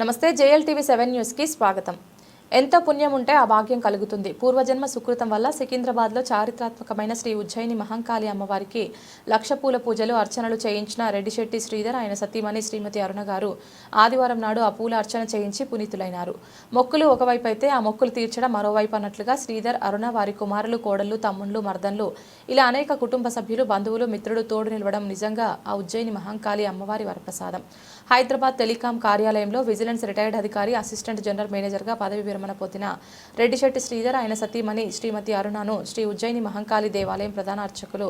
నమస్తే JLTV 7 news కి స్వాగతం. ఎంత పుణ్యం ఉంటే ఆ భాగ్యం కలుగుతుంది. పూర్వజన్మ సుకృతం వల్ల సికింద్రాబాద్లో చారిత్రాత్మకమైన శ్రీ ఉజ్జయిని మహంకాళి అమ్మవారికి లక్ష పూల పూజలు అర్చనలు చేయించిన రెడ్డిశెట్టి శ్రీధర్ ఆయన సతీమణి శ్రీమతి అరుణ గారు ఆదివారం నాడు ఆ పూల అర్చన చేయించి పునీతులైనారు. మొక్కులు ఒకవైపు అయితే ఆ మొక్కులు తీర్చడం మరోవైపు అన్నట్లుగా శ్రీధర్, అరుణ, వారి కుమారులు, కోడళ్లు, తమ్ముళ్లు, మర్దన్లు ఇలా అనేక కుటుంబ సభ్యులు, బంధువులు, మిత్రులు తోడు నిలవడం నిజంగా ఆ ఉజ్జయిని మహంకాళి అమ్మవారి వరప్రసాదం. హైదరాబాద్ టెలికాం కార్యాలయంలో విజిలెన్స్ రిటైర్డ్ అధికారి, అసిస్టెంట్ జనరల్ మేనేజర్గా పదవి విరమణ పొందిన రెడ్డిశెట్టి శ్రీధర్ ఆయన సతీమణి శ్రీమతి అరుణను శ్రీ ఉజ్జయిని మహంకాళి దేవాలయం ప్రధాన అర్చకులు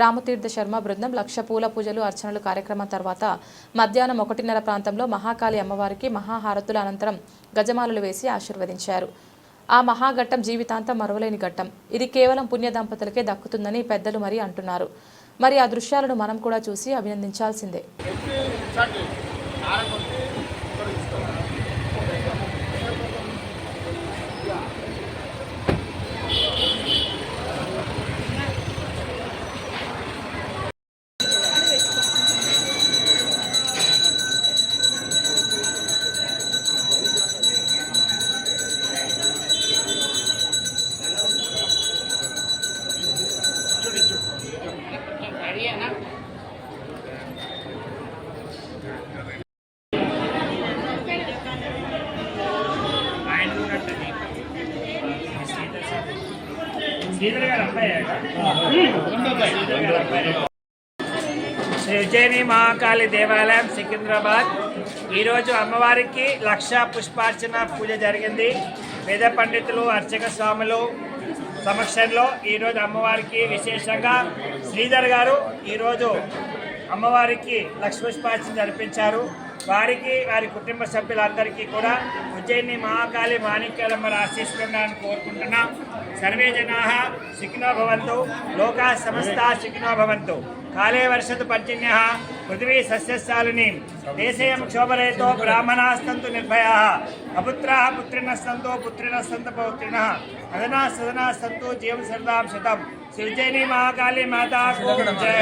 రామతీర్థ శర్మ బృందం లక్ష పూల పూజలు అర్చనలు కార్యక్రమం తర్వాత మధ్యాహ్నం 1:30 ప్రాంతంలో మహాకాళి అమ్మవారికి మహాహారతుల అనంతరం గజమాలలు వేసి ఆశీర్వదించారు. ఆ మహాఘట్టం జీవితాంతం మరువలేని ఘట్టం. ఇది కేవలం పుణ్య దంపతులకే దక్కుతుందని పెద్దలు మరీ అంటున్నారు. మరి ఆ దృశ్యాలను మనం కూడా చూసి అభినందించాల్సిందే. శ్రీ ఉజ్జయిని మహాకాళి దేవాలయం సికింద్రాబాద్ ఈరోజు అమ్మవారికి లక్ష పుష్పార్చన పూజ జరిగింది. వేద పండితులు, అర్చక స్వాములు సమక్షంలో ఈరోజు అమ్మవారికి విశేషంగా శ్రీధర్ గారు ఈరోజు అమ్మవారికి లక్ష పుష్పార్చన జరిపించారు. వారికి, వారి కుటుంబ సభ్యులందరికీ కూడా ఉజ్జయిని మహాకాళి మాణిక్యాలమ్మ ఆశీస్సులను కోరుకుంటున్నాం. సర్వే జనాః సుఖినో భవంతు, లోకాః సమస్తాః సుఖినో భవంతు. కాలే వర్షతు పర్జన్యః, పృథివీ సస్యశాలినీ. దేశేయం క్షోభరహితో బ్రాహ్మణాస్తంతు నిర్భయాః, అపుత్రాः పుత్రిణः సంతు, పుత్రిణः సంతు పౌత్రిణः, అదనాः సదనాः సంతు, జీవం శరదాం శతం. శ్రీ ఉజ్జయిని మహాకాళి మాతా కో జై.